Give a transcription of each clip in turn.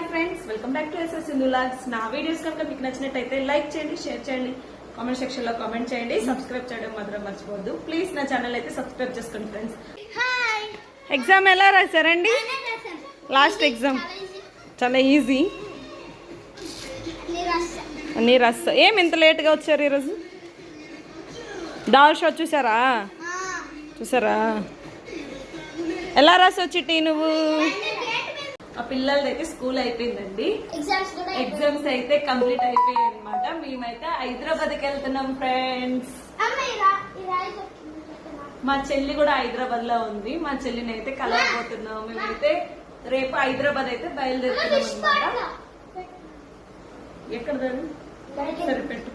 Friends, welcome back to SS Sindhu vlogs. నా videos కనుక మీకు నచ్చినట్టయితే లైక్ చేయండి, షేర్ చేయండి, కామెంట్ సెక్షన్ లో కామెంట్ చేయండి, సబ్స్క్రైబ్ చేయడం మాత్రం మర్చిపోవద్దు. ప్లీజ్ నా ఛానల్ అయితే సబ్స్క్రైబ్ చేసుకోండి ఫ్రెండ్స్. ఎగ్జామ్ ఎలా రాశారండి? లాస్ట్ ఎగ్జామ్ చాలా ఈజీ. అన్నీ రాస్తా. ఏం ఇంత లేట్గా వచ్చారు ఈరోజు? డాల్ షో చూసారా? ఎలా రాసి వచ్చి నువ్వు? ఆ పిల్లలదైతే స్కూల్ అయిపోయిందండి, ఎగ్జామ్స్ అయితే కంప్లీట్ అయిపోయాయి అనమాట. మేమైతే హైదరాబాద్కి వెళ్తున్నాం ఫ్రెండ్స్. మా చెల్లి కూడా హైదరాబాద్ లో ఉంది. మా చెల్లిని అయితే కలవబోతున్నాం. మేమైతే రేపు హైదరాబాద్ అయితే బయలుదేరుతున్నాం అనమాట. ఎక్కడ సరిపెట్టు.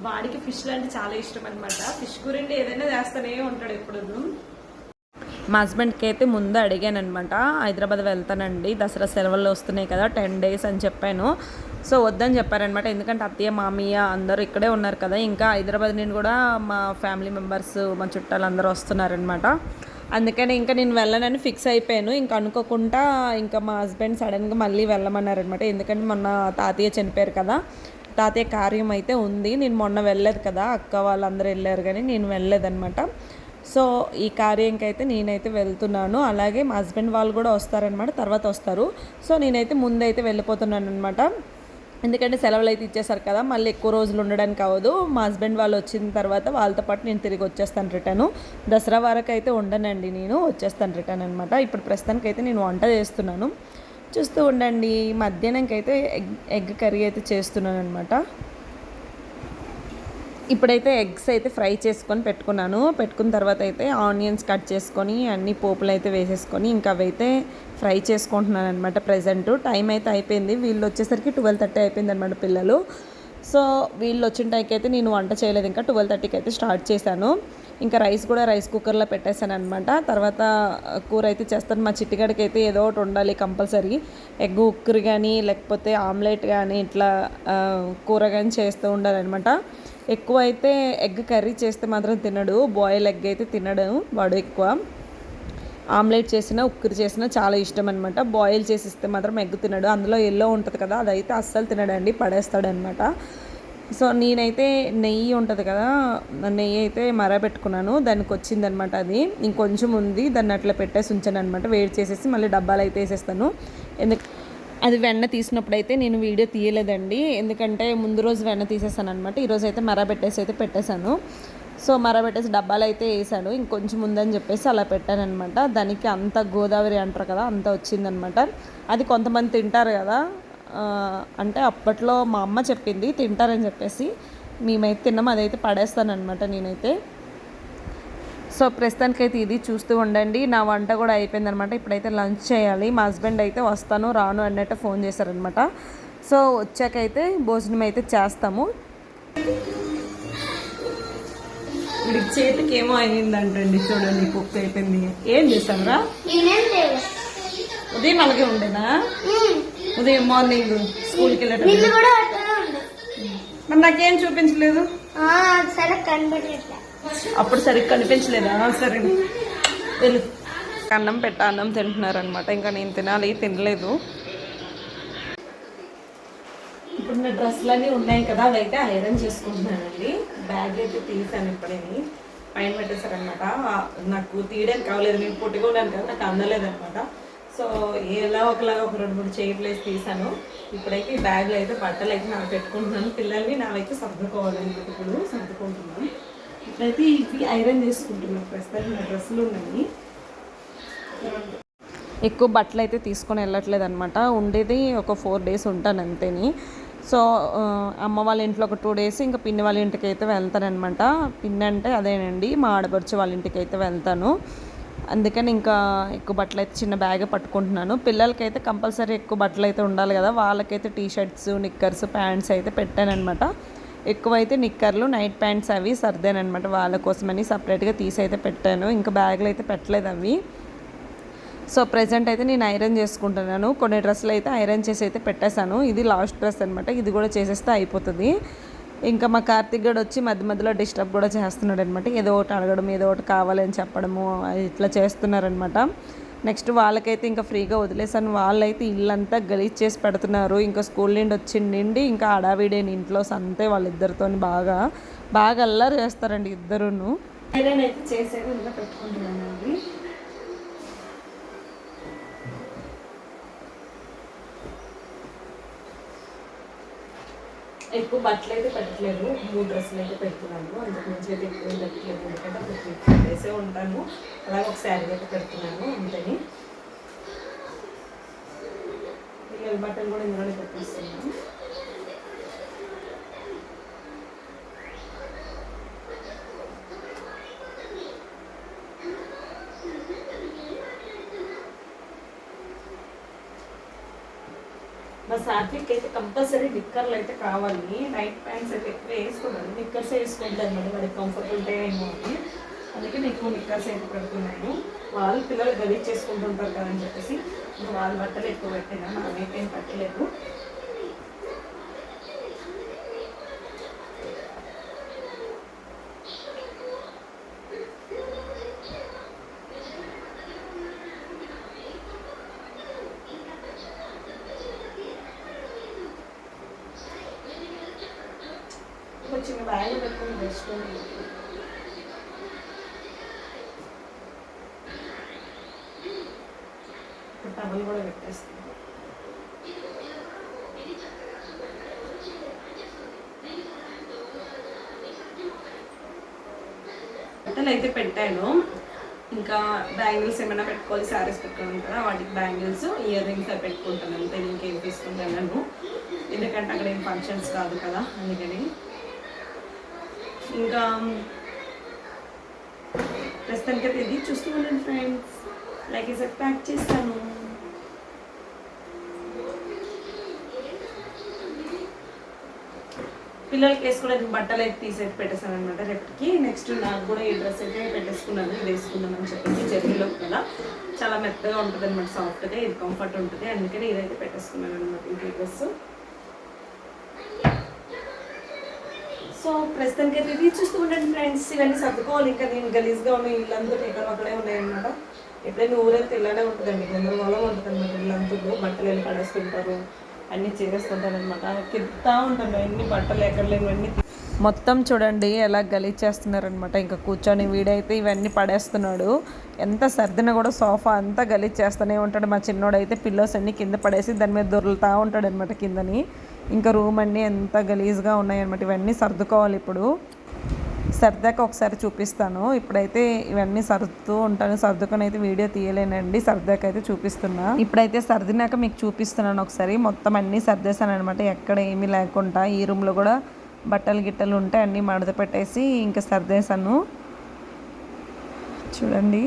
వాడికి ఫిష్ అంటే చాలా ఇష్టం అనమాట. ఫిష్ గురించి ఏదైనా చేస్తూనే ఉంటాడు ఎప్పుడు. మా హస్బెండ్కి అయితే ముందు అడిగాను అనమాట, హైదరాబాద్ వెళ్తానండి, దసరా సెలవుల్లో వస్తున్నాయి కదా 10 days అని చెప్పాను. సో వద్దని చెప్పారనమాట. ఎందుకంటే అత్తయ్య మామయ్య అందరూ ఇక్కడే ఉన్నారు కదా. ఇంకా హైదరాబాద్ నుండి కూడా మా ఫ్యామిలీ మెంబర్స్, మా చుట్టాలు అందరూ వస్తున్నారనమాట. అందుకని ఇంకా నేను వెళ్ళనని ఫిక్స్ అయిపోయాను. ఇంకా అనుకోకుండా ఇంకా మా హస్బెండ్ సడన్గా మళ్ళీ వెళ్ళమన్నారనమాట. ఎందుకంటే మొన్న తాతయ్య చనిపోయారు కదా, తాతయ్య కార్యం అయితే ఉంది. నేను మొన్న వెళ్ళలేదు కదా, అక్క వాళ్ళందరూ వెళ్ళారు కానీ నేను వెళ్ళలేదనమాట. సో ఈ కార్యంకి అయితే నేనైతే వెళ్తున్నాను. అలాగే మా హస్బెండ్ వాళ్ళు కూడా వస్తారనమాట, తర్వాత వస్తారు. సో నేనైతే ముందైతే వెళ్ళిపోతున్నాను అనమాట. ఎందుకంటే సెలవులు అయితే ఇచ్చేసారు కదా, మళ్ళీ ఎక్కువ రోజులు ఉండడానికి అవ్వదు. మా హస్బెండ్ వాళ్ళు వచ్చిన తర్వాత వాళ్ళతో పాటు నేను తిరిగి వచ్చేస్తాను రిటర్ను. దసరా వరకు అయితే ఉండనండి, నేను వచ్చేస్తాను రిటర్న్ అనమాట. ఇప్పుడు ప్రస్తుతానికి అయితే నేను వంట చేస్తున్నాను, చూస్తూ ఉండండి. మధ్యాహ్నంకి అయితే ఎగ్ కర్రీ అయితే చేస్తున్నాను అనమాట. ఇప్పుడైతే ఎగ్స్ అయితే ఫ్రై చేసుకొని పెట్టుకున్న తర్వాత అయితే ఆనియన్స్ కట్ చేసుకొని అన్ని పోపులు అయితే వేసేసుకొని ఇంకా అవైతే ఫ్రై చేసుకుంటున్నాను అనమాట. ప్రజెంట్ టైం అయితే అయిపోయింది, వీళ్ళు వచ్చేసరికి 12:30 అయిపోయింది అనమాట పిల్లలు. సో వీళ్ళు వచ్చిన టైంకి అయితే నేను వంట చేయలేదు, ఇంకా 12:30కి అయితే స్టార్ట్ చేశాను. ఇంకా రైస్ కూడా రైస్ కుక్కర్లో పెట్టేశాను అనమాట. తర్వాత కూర అయితే చేస్తాను. మా చిట్టిగడికి అయితే ఏదో ఒకటి ఉండాలి కంపల్సరీ. ఎగ్ ఉక్కురు కానీ లేకపోతే ఆమ్లెట్ కానీ ఇట్లా కూర కానీ చేస్తూ ఉండాలన్నమాట. ఎక్కువ అయితే ఎగ్ కర్రీ చేస్తే మాత్రం తినడు, బాయిల్ ఎగ్ అయితే తినడు వాడు ఎక్కువ. ఆమ్లెట్ చేసినా ఉక్కురు చేసినా చాలా ఇష్టం అనమాట. బాయిల్ చేసిస్తే మాత్రం ఎగ్ తినడు, అందులో ఎల్లో ఉంటుంది కదా అదైతే అస్సలు తినడండి, పడేస్తాడనమాట. సో నేనైతే నెయ్యి ఉంటుంది కదా, నెయ్యి అయితే మరబెట్టుకున్నాను, దానికి వచ్చిందనమాట. అది ఇంకొంచెం ఉంది, దాన్ని అట్లా పెట్టేసి ఉంచాను అనమాట. వేడి చేసేసి మళ్ళీ డబ్బాలు అయితే వేసేస్తాను. అది వెన్న తీసినప్పుడు అయితే నేను వీడియో తీయలేదండి, ఎందుకంటే ముందు రోజు వెన్న తీసేసాను అనమాట. ఈరోజు అయితే మరబెట్టేసి అయితే పెట్టేశాను. సో మరబెట్టేసి డబ్బాలు అయితే వేసాను, ఇంకొంచెం ముందని చెప్పేసి అలా పెట్టాను అనమాట. దానికి అంత గోదావరి అంటారు కదా అంత వచ్చిందనమాట. అది కొంతమంది తింటారు కదా, అంటే అప్పట్లో మా అమ్మ చెప్పింది తింటారని చెప్పేసి, మేమైతే తిన్నాం. అదైతే పడేస్తానమాట నేనైతే. సో ప్రస్తుతానికైతే ఇది చూస్తూ ఉండండి. నా వంట కూడా అయిపోయిందనమాట. ఇప్పుడైతే లంచ్ చేయాలి. మా హస్బెండ్ అయితే వస్తాను రాను అన్నట్టు ఫోన్ చేశారనమాట. సో వచ్చాకైతే భోజనం అయితే చేస్తాము. వీడికి చేతికి ఏమో అయిందంటండి, చూడండి కుక్ అయిపోయింది. ఏం చేస్తావురా? ఉదయం అలాగే ఉండేనా? ఉదయం మార్నింగ్ స్కూల్కి వెళ్ళటం మరి నాకేం చూపించలేదు, అప్పుడు సరిగ్గా కనిపించలేదా? సరే వెళ్ళు. అన్నం అన్నం తింటున్నారనమాట. ఇంకా నేను తినలేదు. ఇప్పుడు నా డ్రెస్సులన్నీ ఉన్నాయి కదా, అవైతే ఐరన్ చేసుకుంటున్నానండి. బ్యాగ్ అయితే తీసాను ఇప్పుడే, పైన పెట్టేశారనమాట. నాకు తీయడానికి కావలేదు, నేను పొట్టుకోవడానికి కదా నాకు అందలేదనమాట. సో ఎలా ఒకలాగా ఒక 2-3 చైర్లేసి తీసాను. ఇప్పుడైతే ఈ బ్యాగ్లో అయితే బట్టలు అయితే నాకు పెట్టుకుంటున్నాను. పిల్లల్ని నావైతే సర్దుకోవాలన్నమాట. ఇప్పుడు సర్దుకుంటున్నాను. ఇప్పుడైతే ఇవి ఐరన్ చేసుకుంటున్నాను. ప్రస్తుతానికి నా డ్రెస్సులు ఉన్నాయి. ఎక్కువ బట్టలు అయితే తీసుకొని వెళ్ళట్లేదు అనమాట. ఉండేది ఒక 4 days ఉంటాను అంతేని. సో అమ్మ వాళ్ళ ఇంట్లో ఒక 2 days, ఇంకా పిన్ని వాళ్ళ ఇంటికి అయితే వెళ్తానమాట. పిన్ని అంటే అదేనండి, మా ఆడపడుచు వాళ్ళ ఇంటికి అయితే వెళ్తాను. అందుకని ఇంకా ఎక్కువ బట్టలు అయితే చిన్న బ్యాగే పట్టుకుంటున్నాను. పిల్లలకైతే కంపల్సరీ ఎక్కువ బట్టలు అయితే ఉండాలి కదా, వాళ్ళకైతే టీషర్ట్స్, నిక్కర్స్, ప్యాంట్స్ అయితే పెట్టానమాట. ఎక్కువైతే నిక్కర్లు, నైట్ ప్యాంట్స్ అవి సర్దానమాట. వాళ్ళ కోసమని సపరేట్గా తీసి అయితే పెట్టాను. ఇంకా బ్యాగ్లో అయితే పెట్టలేదు అవి. సో ప్రజెంట్ అయితే నేను ఐరన్ చేసుకుంటున్నాను. కొన్ని డ్రెస్సులు అయితే ఐరన్ చేసి అయితే పెట్టేశాను. ఇది లాస్ట్ డ్రెస్ అనమాట, ఇది కూడా చేసేస్తే అయిపోతుంది. ఇంకా మా కార్తిక్ గడు వచ్చి మధ్యలో డిస్టర్బ్ కూడా చేస్తున్నాడు అనమాట. ఏదో ఒకటి అడగడం, ఏదో ఒకటి కావాలని చెప్పడము ఇట్లా చేస్తున్నారనమాట. నెక్స్ట్ వాళ్ళకైతే ఇంకా ఫ్రీగా వదిలేసాను. వాళ్ళైతే ఇల్లంతా గలీజ్ చేసి పెడుతున్నారు. ఇంకా స్కూల్ నుండి వచ్చిండి ఇంకా హడావిడేని ఇంట్లో సంతే వాళ్ళిద్దరితో బాగా అల్లరి చేస్తారండి ఇద్దరును. నేనైతే చేసేది ఇంకా పెట్టుకుంటున్నానండి. ఎక్కువ బట్టలు అయితే పెట్టట్లేదు, 3 డ్రెస్సులు అయితే పెడుతున్నాను. అంతకు మించి అయితే ఎక్కువ పెట్టట్లేదు, ఎందుకంటే అప్పుడు వేసే ఉంటాను. అలాగే ఒక శారీ అయితే పెడుతున్నాను అంతని. పిల్లల బట్టలు కూడా ఇందులోనే పెట్టేస్తున్నాను. మా సాత్విక్ అయితే కంపల్సరీ నిక్కర్లు అయితే కావాలి. నైట్ ప్యాంట్స్ అయితే ఎక్కువ వేసుకున్నాను, నిక్కర్స్ వేసుకుంటాను అనమాట. వాడికి కంఫర్ట్ ఉంటాయేమో అని, అందుకే ఎక్కువ నిక్కర్స్ అయితే పెడుతున్నాను. వాళ్ళు పిల్లలు గలీజ్ చేసుకుంటుంటారు కదని చెప్పేసి ఇంకా వాళ్ళ బట్టలు ఎక్కువ పెట్టినా, నాకైతే ఏం పెట్టలేదు. చిన్న బ్యాగ్ పెట్టుకుని వేసుకొని టవల్ కూడా పెట్టేస్తాను. బట్టలు అయితే పెట్టాను. ఇంకా బ్యాంగిల్స్ ఏమైనా పెట్టుకోవాలి, శారీస్ పెట్టుకోవాలి కదా, వాటికి బ్యాంగిల్స్, ఇయర్ రింగ్స్ అవి పెట్టుకుంటాను అంతే. ఇంకేం తీసుకుంటాను ఎందుకంటే అక్కడ ఏం ఫంక్షన్స్ కాదు కదా, అందుకని. ఇంకా ప్రస్తుతానికైతే ఇది చూస్తూ ఉండండి ఫ్రెండ్స్. లగేజ్ ప్యాక్ చేస్తాను. పిల్లలకి వేసుకోవడానికి బట్టలు అయితే తీసేసి పెట్టేస్తాను అనమాట రేపటికి. నెక్స్ట్ నాకు కూడా ఈ డ్రెస్ అయితే పెట్టేసుకున్నాను, ఇది వేసుకుందామని చెప్పేసి. జర్నీలో కదా చాలా మెత్తగా ఉంటుంది అనమాట, సాఫ్ట్గా, ఇది కంఫర్ట్ ఉంటుంది, అందుకని ఇదైతే పెట్టేసుకున్నాను అనమాట ఈ డ్రెస్. సో ప్రస్తుతానికి అయితే ఇది చూస్తూ ఉండండి ఫ్రెండ్స్. ఇవన్నీ సర్దుకోవాలి. ఇంకా నేను గలీజ్గా ఉన్న ఇల్లందరూ ఇక్కడ అక్కడే ఉన్నాయన్నమాట. ఎప్పుడైనా ఊరైతే ఇలానే ఉంటుందండి, గందరగోళం ఉంటుంది అనమాట. ఇల్లంతూ బట్టలు వెళ్ళి పడేస్తుంటారు, అన్నీ చేసేస్తుంటారు అనమాట. కింద ఉంటాను ఎన్ని బట్టలు ఎక్కడ లేనివన్నీ మొత్తం చూడండి ఎలా గలీజ్ చేస్తున్నారనమాట. ఇంకా కూర్చొని వీడైతే ఇవన్నీ పడేస్తున్నాడు. ఎంత సర్దినా కూడా సోఫా అంతా గలీజ్ చేస్తూనే ఉంటాడు. మా చిన్నోడైతే పిల్లోస్ అన్నీ కింద పడేసి దాని మీద దొరులుతూ ఉంటాడు అనమాట కిందని. ఇంకా రూమ్ అన్నీ ఎంత గలీజ్గా ఉన్నాయన్నమాట. ఇవన్నీ సర్దుకోవాలి. ఇప్పుడు సర్దాక ఒకసారి చూపిస్తాను. ఇప్పుడైతే ఇవన్నీ సర్దుతూ ఉంటాను. సర్దుకొని అయితే వీడియో తీయలేనండి, సర్దాక అయితే చూపిస్తున్నా. ఇప్పుడైతే సర్దినాక మీకు చూపిస్తున్నాను ఒకసారి. మొత్తం అన్నీ సర్దేశాను అనమాట, ఎక్కడ ఏమీ లేకుండా. ఈ రూమ్లో కూడా బట్టలు గిట్టలు ఉంటే అన్నీ మడత పెట్టేసి ఇంకా సర్దేశాను చూడండి.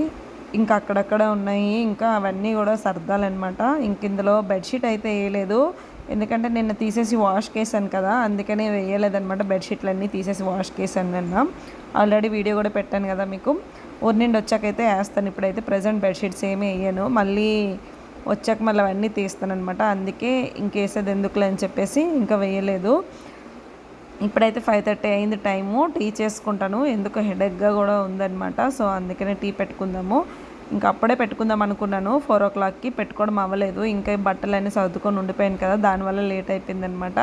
ఇంకా అక్కడక్కడ ఉన్నాయి, ఇంకా అవన్నీ కూడా సర్దాలన్నమాట. ఇంక ఇందులో బెడ్షీట్ అయితే వేయలేదు, ఎందుకంటే నిన్న తీసేసి వాష్ చేశాను కదా, అందుకనే వేయలేదన్నమాట. బెడ్షీట్లన్నీ తీసేసి వాష్ చేశాను నిన్న. ఆల్రెడీ వీడియో కూడా పెట్టాను కదా మీకు. ఊరి నుండి వచ్చాకైతే వేస్తాను. ఇప్పుడైతే ప్రజెంట్ బెడ్షీట్స్ ఏమీ వేయను, మళ్ళీ వచ్చాక మళ్ళీ అవన్నీ తీస్తాను అనమాట. అందుకే ఇంకేసేది ఎందుకులే అని చెప్పేసి ఇంకా వేయలేదు. ఇప్పుడైతే 5:30 అయింది టైము. టీ చేసుకుంటాను, ఎందుకు హెడేక్గా కూడా ఉందన్నమాట. సో అందుకనే టీ పెట్టుకుందాము. ఇంకా అప్పుడే పెట్టుకుందాం అనుకున్నాను, 4 o'clockకి పెట్టుకోవడం అవ్వలేదు. ఇంకా బట్టలన్నీ సర్దుకొని ఉండిపోయాను కదా, దానివల్ల లేట్ అయిపోయిందనమాట.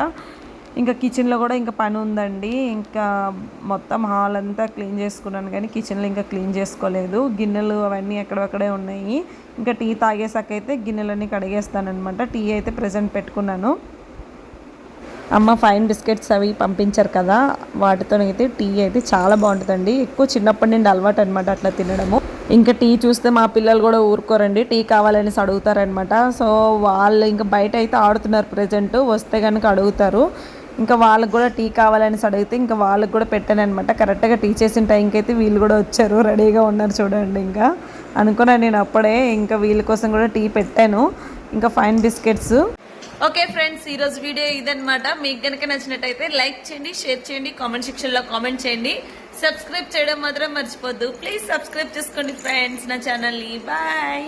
ఇంకా కిచెన్లో కూడా ఇంకా పని ఉందండి. ఇంకా మొత్తం హాల్ అంతా క్లీన్ చేసుకున్నాను, కానీ కిచెన్లో ఇంకా క్లీన్ చేసుకోలేదు. గిన్నెలు అవన్నీ ఎక్కడెక్కడే ఉన్నాయి. ఇంకా టీ తాగేసాకైతే గిన్నెలన్నీ కడిగేస్తానమాట. టీ అయితే ప్రెజెంట్ పెట్టుకున్నాను. అమ్మ ఫైన్ బిస్కెట్స్ అవి పంపించారు కదా, వాటితోనైతే టీ అయితే చాలా బాగుంటుందండి. ఎక్కువ చిన్నప్పటి నుండి అలవాటు అనమాట అట్లా తినడము. ఇంకా టీ చూస్తే మా పిల్లలు కూడా ఊరుకోరండి, టీ కావాలనేసి అడుగుతారనమాట. సో వాళ్ళు ఇంకా బయట అయితే ఆడుతున్నారు ప్రజెంట్, వస్తే కనుక అడుగుతారు. ఇంకా వాళ్ళకి కూడా టీ కావాలనేసి అడిగితే ఇంకా వాళ్ళకి కూడా పెట్టాను అనమాట. కరెక్ట్గా టీ చేసిన టైంకి అయితే వీళ్ళు కూడా వచ్చారు, రెడీగా ఉన్నారు చూడండి. ఇంకా అనుకున్నాను నేను అప్పుడే, ఇంకా వీళ్ళ కోసం కూడా టీ పెట్టాను. ఇంకా ఫైన్ బిస్కెట్స్. ఓకే ఫ్రెండ్స్, ఈరోజు వీడియో ఇదనమాట. మీకు కనుక నచ్చినట్టయితే లైక్ చేయండి, షేర్ చేయండి, కామెంట్ సెక్షన్లో కామెంట్ చేయండి. సబ్స్క్రైబ్ చేయడం మాత్రం మర్చిపోద్దు. ప్లీజ్ సబ్స్క్రైబ్ చేసుకోండి ఫ్రెండ్స్ నా ఛానల్ని. బాయ్.